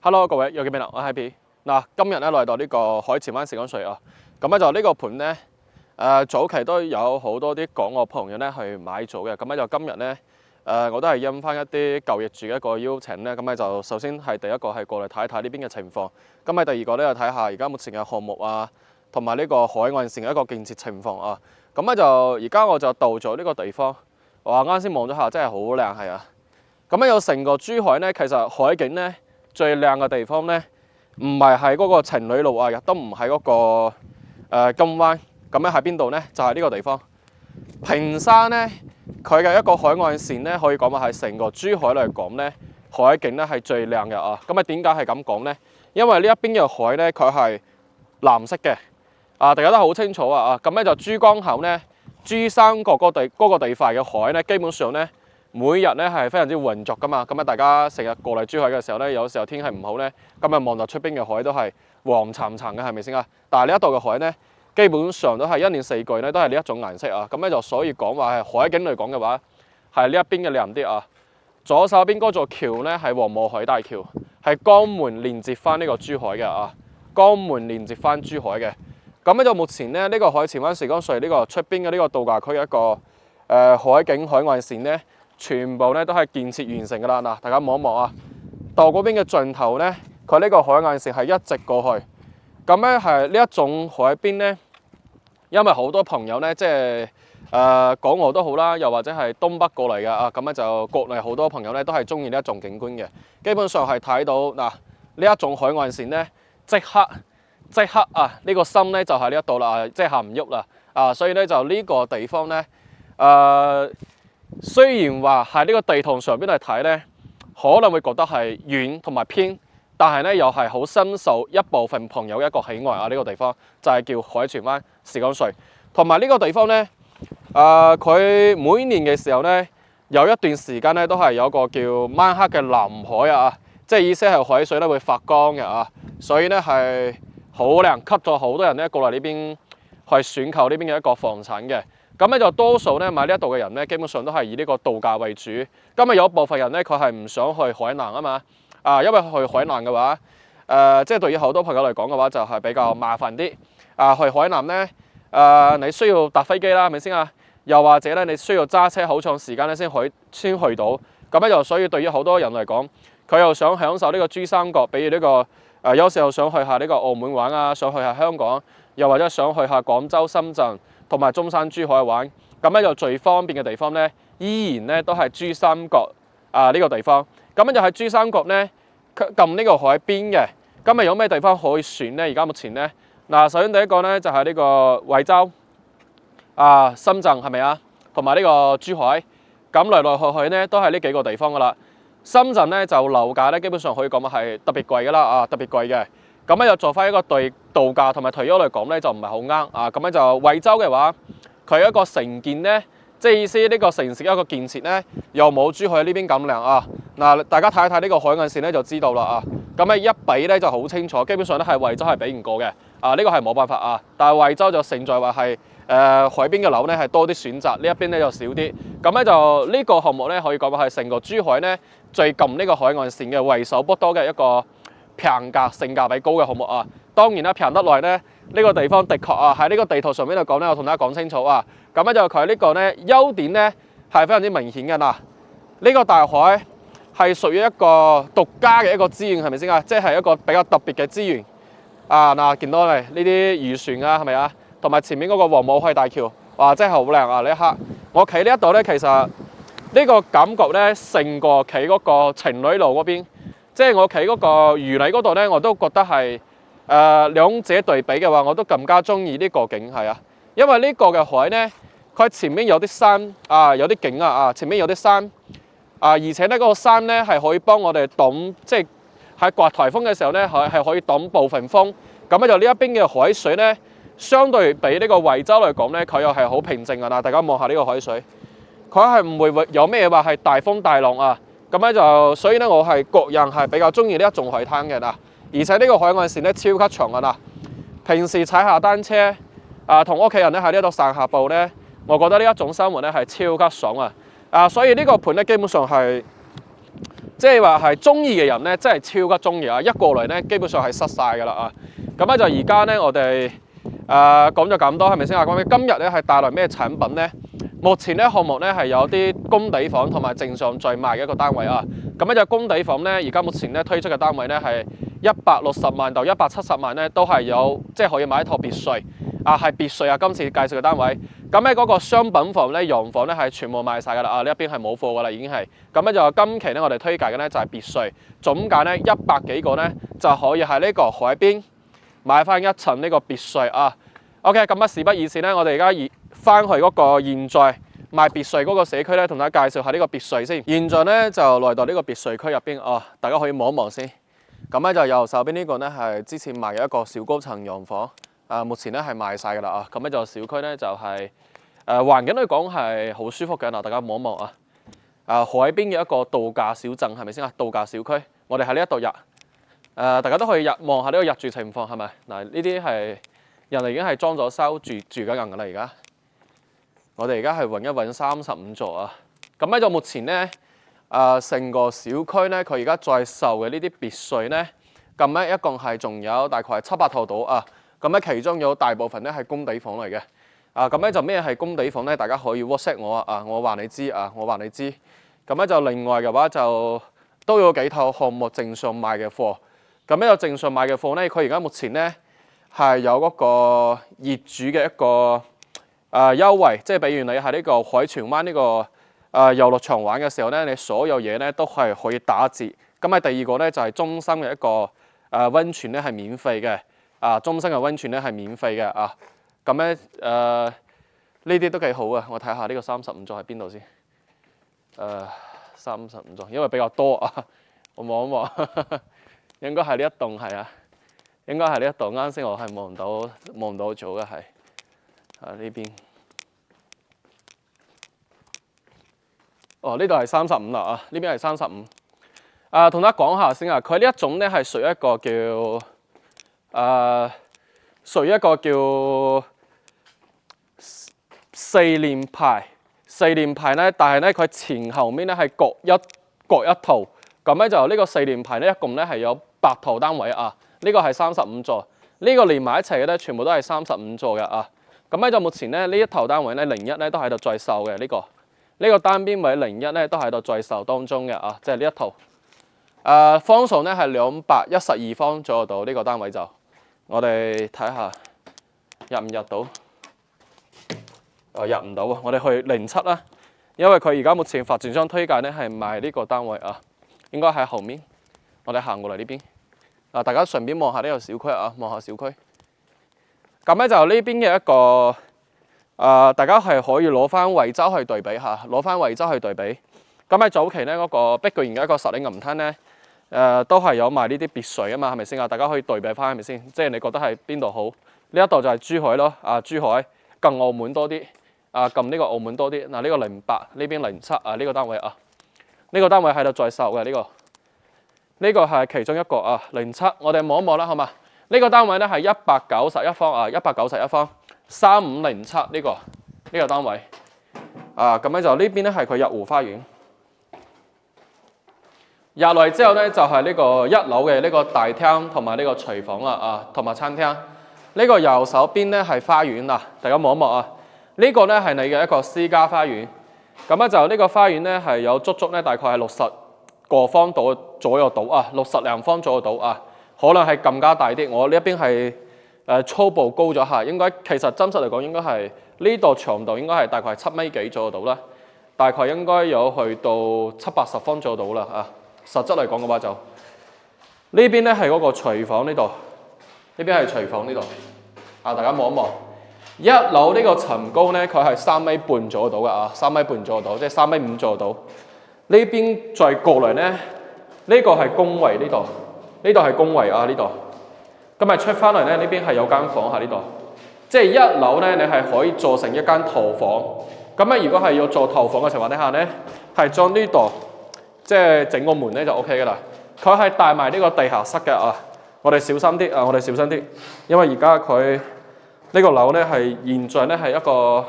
Hello， 各位又見面啦，我係 Happy。嗱，今日咧來到呢個海前灣時光隧啊，咁咧就呢個盤咧，早期都有好多啲港澳朋友咧去買咗嘅，咁咧就今日咧，我都係應翻一啲舊業主嘅一個邀請咧，咁咧就首先係第一個係過嚟睇一睇呢邊嘅情況，咁咧第二個咧就睇下而家目前嘅項目啊，同埋呢個海岸線嘅一個建設情況啊，咁咧就而家我就到咗呢個地方，哇！啱先望咗下，真係好靚係啊，咁咧有成個珠海咧，其實海景咧。最靚嘅地方咧，唔係喺嗰個情侶路啊，亦都唔係嗰個金灣，咁咧喺邊度咧？就係呢個地方。屏山咧，佢嘅一個海岸線咧，可以講話係成個珠海嚟講咧，海景咧係最靚嘅啊。咁啊點解係咁講咧？因為呢一邊嘅海咧，佢係藍色嘅啊，大家都好清楚啊。咁咧就珠江口咧，珠三角嗰個地塊嘅海咧，基本上咧。每日咧係非常之渾濁噶嘛，咁啊大家成日過嚟珠海嘅時候咧，有時候天氣唔好咧，咁啊望到出邊嘅海都係黃沉沉嘅，係咪先啊？但係呢一度嘅海咧，基本上都係一年四季咧都係呢一種顏色啊，咁咧就所以講話係海景嚟講嘅話，係呢一邊嘅靚啲啊。左手邊嗰座橋咧係黃母海大橋，係江門連接翻呢個珠海嘅啊，江門連接翻珠海嘅。咁咧就目前咧呢個海前灣時光隧呢個出邊嘅呢個度假區嘅一個海景海岸線咧。全部咧都係建設完成㗎啦！嗱，大家望一望啊，道嗰邊嘅盡頭咧，佢呢個海岸線係一直過去。咁咧係呢一種海邊咧，因為好多朋友咧，即係港澳都好啦，又或者係東北過嚟嘅啊，咁咧就國內好多朋友咧都係中意呢一種景觀嘅。基本上係睇到嗱呢一種海岸線咧，即刻啊！呢個心咧就係呢一度啦，即係行唔喐啦啊！所以咧就呢個地方咧，雖然話喺呢個地圖上邊嚟睇咧，可能會覺得係遠同埋偏，但係咧又係好深受一部分朋友一個喜愛啊！呢個地方就係叫海前灣時光隧，同埋呢個地方咧，佢每年嘅時候咧，有一段時間咧都係有個叫晚黑嘅藍海啊，即係意思係海水咧會發光嘅啊，所以咧係好靚，吸咗好多人咧過嚟呢邊去選購呢邊嘅一個房產嘅。咁咧就多數咧買呢一度嘅人咧，基本上都係以呢個度假為主。今日有部分人咧，佢係唔想去海南啊嘛，因為去海南嘅話，即係對於好多朋友嚟講嘅話，就係比較麻煩啲。去海南咧，你需要搭飛機啦，係咪先啊？又或者咧，你需要揸車好長時間咧先去到。咁咧就所以對於好多人嚟講，佢又想享受呢個珠三角，比如呢個有時候想去下呢個澳門玩啊，想去下香港，又或者想去下廣州、深圳。同埋中山、珠海玩，咁咧就最方便嘅地方咧，依然咧都係珠三角呢個地方。咁咧就喺珠三角咧，近呢個海邊嘅。咁啊有咩地方可以選咧？而家目前咧，嗱，首先第一個咧就係呢個惠州深圳係咪啊？同埋呢個珠海。咁來來去去咧都係呢幾個地方噶啦。深圳咧就樓價咧基本上可以講係特別貴噶啦特別貴嘅。咁咧就做翻一個對度假同埋退休嚟講咧就唔係好啱啊！咁咧就惠州嘅話，佢一個城建咧，即係意思呢個城市一個建設咧，又冇珠海呢邊咁靚啊！嗱，大家睇一睇呢個海岸線咧就知道啦啊！咁咧一比咧就好清楚，基本上咧係惠州係比唔過嘅啊！呢個係冇辦法啊！但係惠州就勝在話係海邊嘅樓咧係多啲選擇，呢一邊咧就少啲。咁咧就呢個項目咧可以講話係成個珠海咧最近呢個海岸線嘅為數不多嘅一個平價性價比高嘅項目啊，當然啦，平得耐咧，呢個地方的確啊喺呢個地圖上面度講咧，我同大家講清楚啊。咁咧就佢呢個咧優點咧係非常之明顯嘅嗱，呢個大海係屬於一個獨家嘅一個資源，係咪先啊？即係一個比較特別嘅資源啊！嗱，見到嚟呢啲漁船啊，係咪啊？同埋前面嗰個黃母海大橋，哇，真係好靚啊！呢一刻我企呢一度咧，其實呢個感覺咧勝過企嗰個情侶路嗰邊。即係我企嗰個漁禮嗰度咧，我都覺得係兩者對比嘅話，我都更加中意呢個景係啊，因為呢個嘅海咧，佢前面有啲山啊，有啲景啊，前面有啲山而且咧嗰個山咧係可以幫我哋擋，即係喺刮颱風嘅時候咧係可以擋部分風。咁咧就呢一邊嘅海水咧，相對比呢個惠州嚟講咧，佢又係好平靜㗎啦。大家望下呢個海水，佢係唔會有咩話係大風大浪啊。咁咧就所以咧，我係個人係比較中意呢一種海灘嘅嗱，而且呢個海岸線咧超級長嘅嗱。平時踩下單車同屋企人咧喺呢度散下步咧，我覺得呢一種生活咧係超級爽啊！所以呢個盤咧基本上係即係話係中意嘅人咧，真係超級中意啊！一過嚟咧，基本上係塞晒㗎啦啊！咁咧就而家咧，我哋講咗咁多，係咪先啊？咁今日咧係帶來咩產品咧？目前咧項目咧係有啲工地房同埋正常在賣嘅一個單位啊。咁咧就工地房咧，而家目前咧推出嘅單位咧係160萬到170萬咧，都係有即係可以買一套別墅啊，係別墅啊！今次介紹嘅單位。咁咧嗰個商品房咧、洋房咧係全部賣晒㗎啦啊！呢一邊係冇貨㗎啦，已經係。咁咧就今期咧我哋推介嘅咧就係別墅，總價咧100幾個咧就可以喺呢個海邊買翻一層呢個別墅啊。OK， 咁事不宜遲咧，我哋而家翻去嗰個現在賣別墅嗰個社區咧，同大家介紹下呢個別墅先。現在咧就來到呢個別墅區入邊啊，大家可以望一望先。咁咧就右手邊呢個咧係之前賣嘅一個小高層洋房，目前咧係賣晒㗎啦啊。咁咧就小區咧就係環境嚟講係好舒服嘅嗱，大家望一望啊。海邊嘅一個度假小鎮係咪先啊？度假小區，我哋喺呢一度入，大家都可以望下呢個入住情況係咪？嗱，呢啲係人哋已經係裝咗修住緊人㗎啦，而家。我哋而家係揾一揾35座啊。咁咧就目前咧，成個小區咧，佢而家在售嘅呢啲別墅咧，咁咧一共係仲有大概係700套到啊。咁咧其中有大部分咧係工地房嚟嘅。咁咧就咩係工地房咧？大家可以 WhatsApp 我啊，我話你知啊，我話你知。咁咧就另外嘅話就都有幾套項目正常賣嘅貨。咁呢個正常賣嘅貨咧，佢而家目前咧係有嗰個業主嘅一個優惠，即係比如你喺呢個海泉灣呢個遊樂場玩嘅時候咧，你所有嘢咧都係可以打折。咁第二個咧就係中心嘅一個溫泉咧係免費嘅，中心嘅溫泉咧係免費嘅啊。咁咧呢啲都幾好啊！我睇下呢個35座喺邊度先。35座，因為比較多啊，我望一望，應該係呢一棟係啊，應該係呢一棟。啱先我係望唔到做嘅係呢邊。哦，呢度係35啦啊，呢邊係35。同大家講下先啊，佢呢一種咧係屬於一個叫四連排咧，但係咧佢前後面咧係各一套，咁咧就呢個四連排咧一共咧係有8套單位啊。呢個係35座，呢個連埋一齊嘅咧全部都係35座嘅啊。咁咧就目前咧呢一套單位咧01咧都喺度在售嘅，呢個單邊位01咧都喺度在售當中嘅啊，即係呢一套。方數咧係212方左右到呢個單位就，我哋睇下入唔入到。入唔到啊！我哋去07啦，因為佢而家目前發展商推介咧係賣呢個單位啊，應該喺後面。我哋行過嚟呢邊，大家順便望下呢個小區啊，望下小區。咁咧就呢邊嘅一個大家係可以攞翻惠州去對比下，攞翻惠州去對比。咁喺早期咧嗰個碧桂園嘅一個實景銀灘咧，都係有賣呢啲別墅啊嘛，係咪先啊？大家可以對比翻係咪先？即係你覺得係邊度好？呢一度就係珠海咯，珠海近澳門多啲。撳呢個澳門多啲，嗱呢個08，呢邊07啊，呢個單位啊，呢個單位喺度在售嘅呢個係其中一個啊07，我哋望一望啦，好嘛？呢個單位咧係191方啊，191方3507呢個單位咁樣就呢邊咧係佢入湖花園，入嚟之後咧就係呢個1樓嘅呢個大廳同埋呢個廚房啦同埋餐廳。呢個右手邊咧係花園啊，大家望一望啊。呢個咧係你嘅一個私家花園，咁咧就呢個花園咧係有足咧大概係60個方度左右到啊，60零方左右到啊，可能係更加大啲。我呢一邊係初步高咗下，應該其實真實嚟講應該係呢度長度應該係大概係7米幾左右到啦，大概應該有去到70-80方左右到啦啊。實質嚟講嘅話就呢邊咧係嗰個廚房呢度，呢邊係廚房呢度大家望一望。1樓呢個層高咧，佢係3米半左右到嘅啊，3米半左右到，即係3米5左右到。呢邊再過嚟咧，呢個係公衞呢度，呢度係公衞啊呢度。咁出翻嚟咧，呢邊係有間房喺呢度，即係1樓咧，你係可以做成一間套房。咁如果係要做套房嘅情況底下咧，係將呢度即係整個門咧就 OK 嘅啦。佢係帶埋呢個地下室嘅啊，我哋小心啲啊，我哋小心啲，因為而家佢。呢個樓咧係現在咧係一個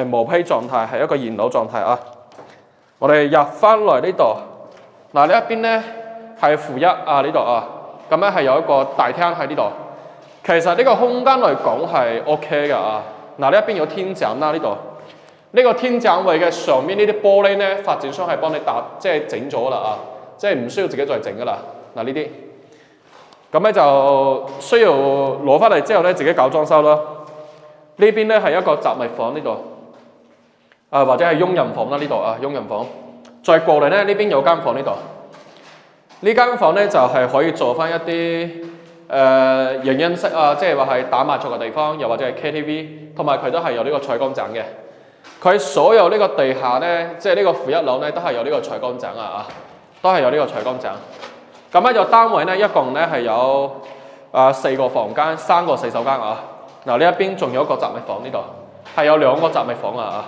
毛坯狀態，係一個現樓狀態啊！我哋入翻來呢度，嗱呢一邊咧係負一啊呢度啊，咁咧係有一個大廳喺呢度。其實呢個空間嚟講係 OK 㗎啊。嗱呢一邊有天井啦呢度。呢個天井位嘅上面呢啲玻璃咧，發展商係幫你即係整咗啦啊，即係唔需要自己再整㗎啦。嗱呢啲，咁咧就需要攞翻嚟之後咧，自己搞裝修咯。呢邊咧係一個雜物房呢度，啊或者係傭人房啦呢度啊，傭人房。再過嚟咧，呢邊有間房呢度。呢間房咧就係可以做翻一啲影音室啊，即係話係打麻雀嘅地方，又或者係 KTV， 同埋佢都係有呢個採光井嘅。佢所有呢個地下咧，即係呢個負一樓咧，都係有呢個採光井啊，都係有呢個採光井。咁咧就單位咧，一共咧係有4個房間，3個洗手間啊。嗱呢一邊仲有一個雜物房呢度，係有2個雜物房啊。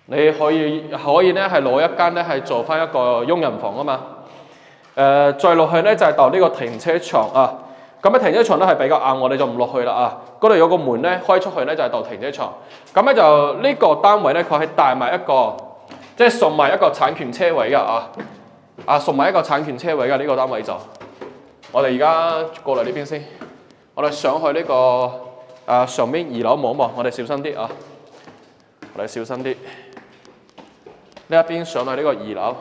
你可以咧係攞一間咧係做翻一個傭人房啊嘛。再落去咧就係到呢個停車場啊。咁咧停車場咧係比較硬，我哋就唔落去啦啊。嗰度有個門咧開出去咧就係到停車場。咁咧就呢個單位咧佢係帶埋一個，即係送埋一個產權車位㗎啊，送埋一個產權車位㗎呢個單位就。我哋而家過嚟呢邊先，我哋上去呢個上面2樓望一望，我哋小心啲啊，我哋小心啲。呢一邊上去呢個2樓。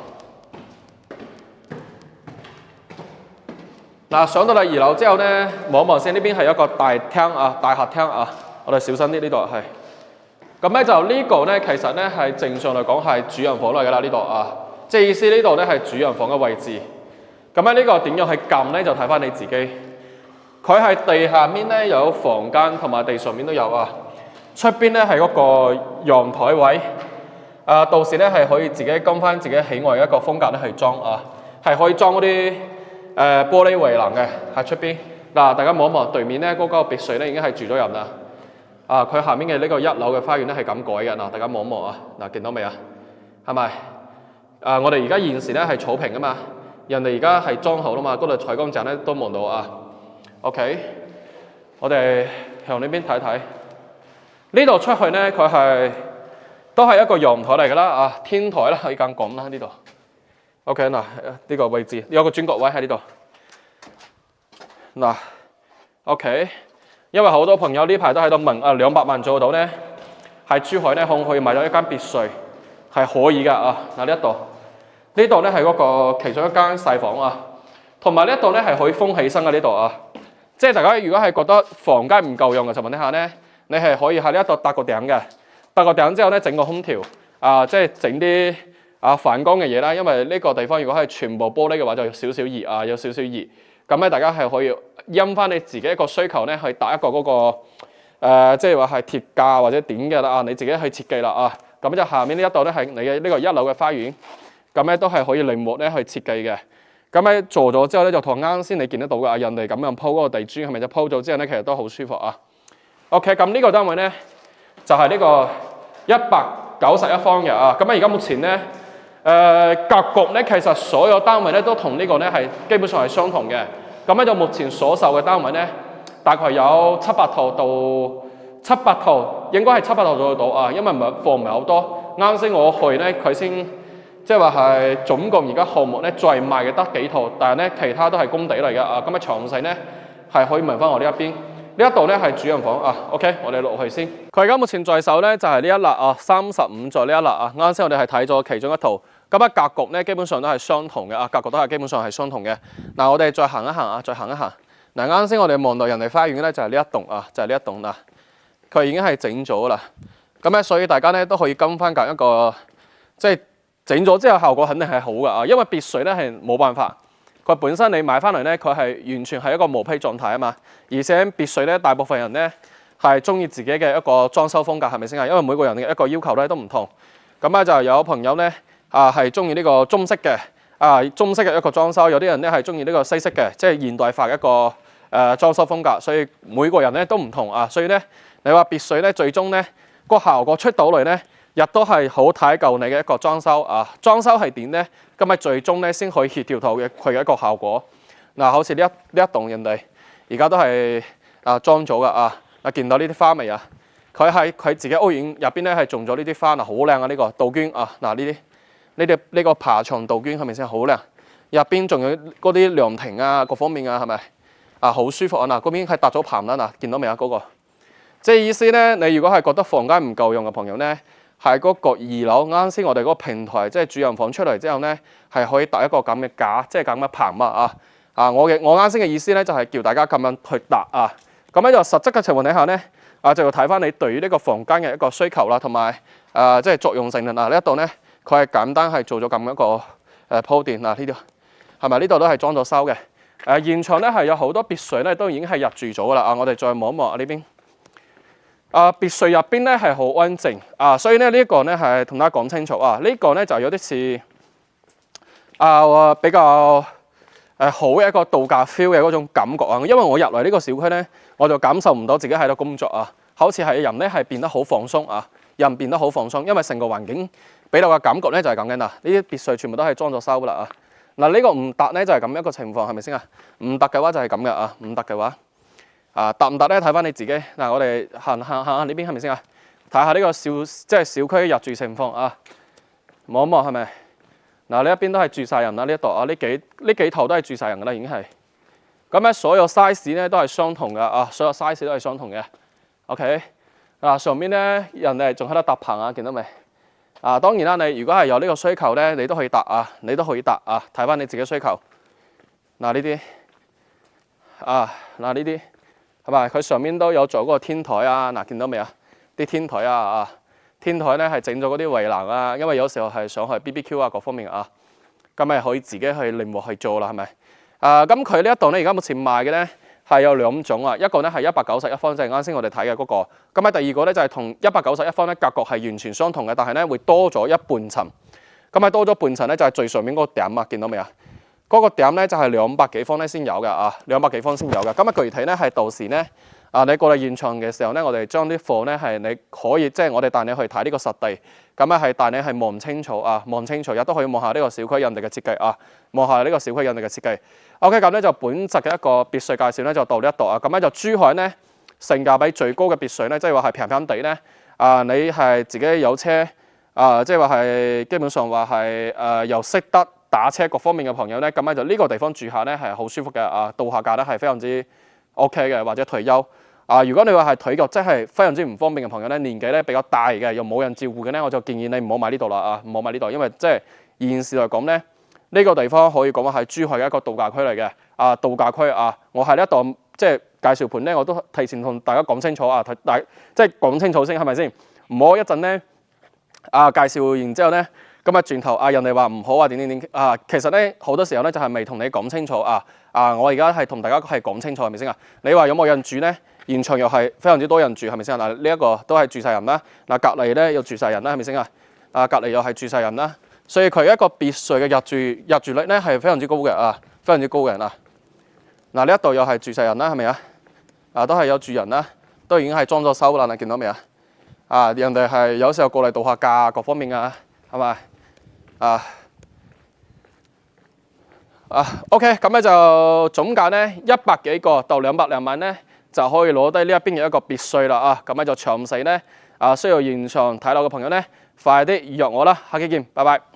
嗱，上到嚟2樓之後咧，望一望先，呢邊係一個大廳啊，大客廳啊，我哋小心啲呢度係。咁咧就呢個咧，其實咧係正常嚟講係主人房嚟㗎啦，呢度啊，即係意思呢度咧係主人房嘅位置。咁咧呢個點樣去撳咧，就睇翻你自己。佢係地下面咧有房間，同埋地上面都有啊。出邊咧係嗰個陽台位，到時咧係可以自己跟翻自己喜愛嘅一個風格咧去裝啊，係可以裝嗰啲玻璃圍欄嘅喺出邊。嗱，大家望一望對面咧嗰個別墅咧已經係住咗人啦。佢下面嘅呢個1樓嘅花園咧係咁改嘅。嗱，大家望一望啊，嗱見到未啊？係咪？我哋而家現時咧係草坪啊嘛，人哋而家係裝好啦嘛，嗰度採光井咧都望到啊。OK， 我哋向呢邊睇睇。呢度出去咧，佢都係一個陽台嚟㗎啦啊，天台啦可以咁講啦呢度。OK 嗱，呢個位置有個轉角位喺呢度。嗱 ，OK， 因為好多朋友呢排都喺度問200萬做到咧，喺珠海咧可唔可以買到一間別墅？係可以㗎啊！嗱呢度咧係嗰個其中一間細房啊，同埋呢度咧係可以封起身嘅呢度啊。即係大家如果係覺得房間唔夠用嘅情況底下咧，你係可以喺呢一度搭個頂嘅，搭個頂之後咧整個空調即係整啲反光嘅嘢啦。因為呢個地方如果係全部玻璃嘅話，就有少少熱啊，有少少熱。咁咧大家係可以因翻你自己一個需求咧，去搭一個嗰個即係話係鐵架或者點嘅啦啊，你自己去設計啦啊。咁就下面呢一度咧係你嘅呢個1樓嘅花園，咁咧都係可以靈活咧去設計嘅。咁咧做咗之後咧，就同啱先你見得到嘅人哋咁樣鋪嗰個地磚，係咪就鋪咗之後咧，其實都好舒服啊。OK， 咁呢個單位咧就係呢個191方嘅啊。咁而家目前咧格局咧，其實所有單位咧都同呢個咧係基本上係相同嘅。咁咧就目前所售嘅單位咧，大概有700套到700套，應該係700套做得到啊。因為貨唔係好多。啱先我去咧，佢先。即係話係總共而家項目咧再賣嘅得幾套，但係咧其他都係工地嚟嘅啊。咁詳細咧係可以問翻我呢一邊。呢一度咧係主人房啊。OK， 我哋落去先。佢而家目前在手咧就係呢一笪啊，35座呢一笪啊。啱先我哋係睇咗其中一套，咁格局咧基本上都係相同嘅啊，格局都係基本上係相同嘅。嗱，我哋再行一行啊，再行一行。嗱，啱先我哋望到人哋花園咧就係呢一棟啊，就係呢一棟啦。佢已經係整咗啦。咁咧所以大家咧都可以跟翻隔一個即係。整咗之後效果肯定係好㗎啊，因為別墅咧係冇辦法，佢本身你買翻嚟咧，佢係完全係一個毛坯狀態啊嘛。而且別墅咧，大部分人咧係中意自己嘅一個裝修風格，係咪先啊？因為每個人嘅一個要求咧都唔同。咁咧就有朋友咧係中意呢個中式嘅中式嘅一個裝修，有啲人咧係中意呢個西式嘅，即係現代化嘅一個裝修風格。所以每個人咧都唔同啊。所以咧你話別墅咧最終咧個效果出到嚟咧，亦都係好睇夠你嘅一個裝修啊！裝修係點咧？咁咪最終咧先可以協調到佢嘅一個效果。嗱，好似呢一棟人哋而家都係裝咗㗎啊！見到呢啲花未啊？佢自己屋苑入邊咧係種咗呢啲花啊，好靚啊！呢個杜鵑啊，嗱呢啲呢個爬牆杜鵑係咪先好靚？入邊仲有嗰啲涼亭啊，各方面啊，係咪啊好舒服啊？嗱，嗰邊係搭咗棚啦，嗱，見到未啊？嗰個即係意思咧，你如果係覺得房間唔夠用嘅朋友咧，係嗰個2樓啱先我哋嗰個平台，即係主人房出嚟之後咧，係可以搭一個咁嘅架，即係咁嘅棚啊！我啱先嘅意思咧，就係叫大家咁樣去搭啊。咁喺就實質嘅情況底下咧，就要睇翻你對於呢個房間嘅一個需求啦，同埋即係作用性啦。呢一度咧，佢係簡單係做咗咁一個鋪墊嗱，呢度係咪呢度都係裝咗修嘅？現場咧係有好多別墅咧都已經係入住咗噶啦。我哋再望一望呢邊。別墅入邊咧係好安靜所以咧呢一個咧係同大家講清楚呢個咧就有啲似比較好嘅一個度假 feel 嘅嗰種感覺因為我入嚟呢個小區咧，我就感受唔到自己喺度工作好似係人咧係變得好放鬆人變得好放鬆，因為成個環境俾到嘅感覺咧就係咁嘅呢啲別墅全部都係裝咗修噶啦嗱，呢個唔搭咧就係咁一個情況，係咪先唔搭嘅話就係咁嘅唔搭嘅話。搭唔搭咧？睇翻你自己嗱，我哋行下呢邊係咪先睇下呢個即係小區入住情況望一望係咪？嗱，呢一邊都係住晒人啦，呢一度呢幾頭都係住晒人噶啦，已經係。咁咧所有 size 咧都係相同嘅所有 size 都係相同嘅。OK， 上面咧人哋仲喺度搭棚見到未？當然啦，你如果係有呢個需求咧，你都可以搭你都可以搭睇翻你自己需求。嗱呢啲嗱呢啲。係咪？佢上面都有做嗰個天台嗱，見到未啲天台天台咧係整咗嗰啲圍欄因為有時候係上去 BBQ各方面咁咪可以自己去靈活去做啦，係咪？咁佢呢一度咧，而家目前賣嘅咧係有2種一個咧係191方，即係啱先我哋睇嘅嗰個。咁喺第二個咧就係同191方咧格局係完全相同嘅，但係咧會多咗一半層。咁喺多咗半層咧就係最上面嗰個頂見到未嗰個頂咧就係200幾方咧先有嘅200幾方先有嘅。咁具體咧係到時咧你過嚟現場嘅時候咧，我哋將啲貨咧係你可以即係我哋帶你去睇呢個實地，咁咧係帶你係望清楚望清楚，亦都可以望下呢個小區人哋嘅設計望下呢個小區人哋嘅設計。OK， 咁咧就本集嘅一個別墅介紹咧就到呢一度咁咧就珠海咧性價比最高嘅別墅咧，即係話係平平地咧你係自己有車即係話係基本上話係又識得打車各方面嘅朋友咧，咁咧就呢個地方住下咧係好舒服嘅度下假咧係非常之 OK 嘅，或者退休如果你話係退休即係非常之唔方便嘅朋友咧，年紀咧比較大嘅又冇人照顧嘅咧，我就建議你唔好買呢度啦唔好買呢度，因為即係現時嚟講咧，呢個地方可以講話係珠海嘅一個度假區嚟嘅度假區我喺呢一度即係介紹盤咧，我都提前同大家講清楚即係講清楚先係咪先？唔好一陣咧介紹完之後咧。咁轉頭人哋話唔好點其實咧好多時候咧就係未同你講清楚我而家係同大家係講清楚係咪先你話有冇人住咧？現場又係非常之多人住係咪先呢一個都係住晒人啦隔離咧又住晒人啦係咪先隔離又係住晒人啦，所以佢一個別墅嘅入住率咧係非常之高嘅非常之高嘅呢一度又係住晒人啦係咪都係有住人啦，都已經係裝咗修啦見到未人哋係有時候過嚟度下假各方面係咪OK， 咁咧就總價咧100幾個到200零萬咧就可以攞低呢一邊嘅一個別墅啦咁咧就詳細咧需要現場睇樓嘅朋友咧，快啲預約我啦，下期見，拜拜。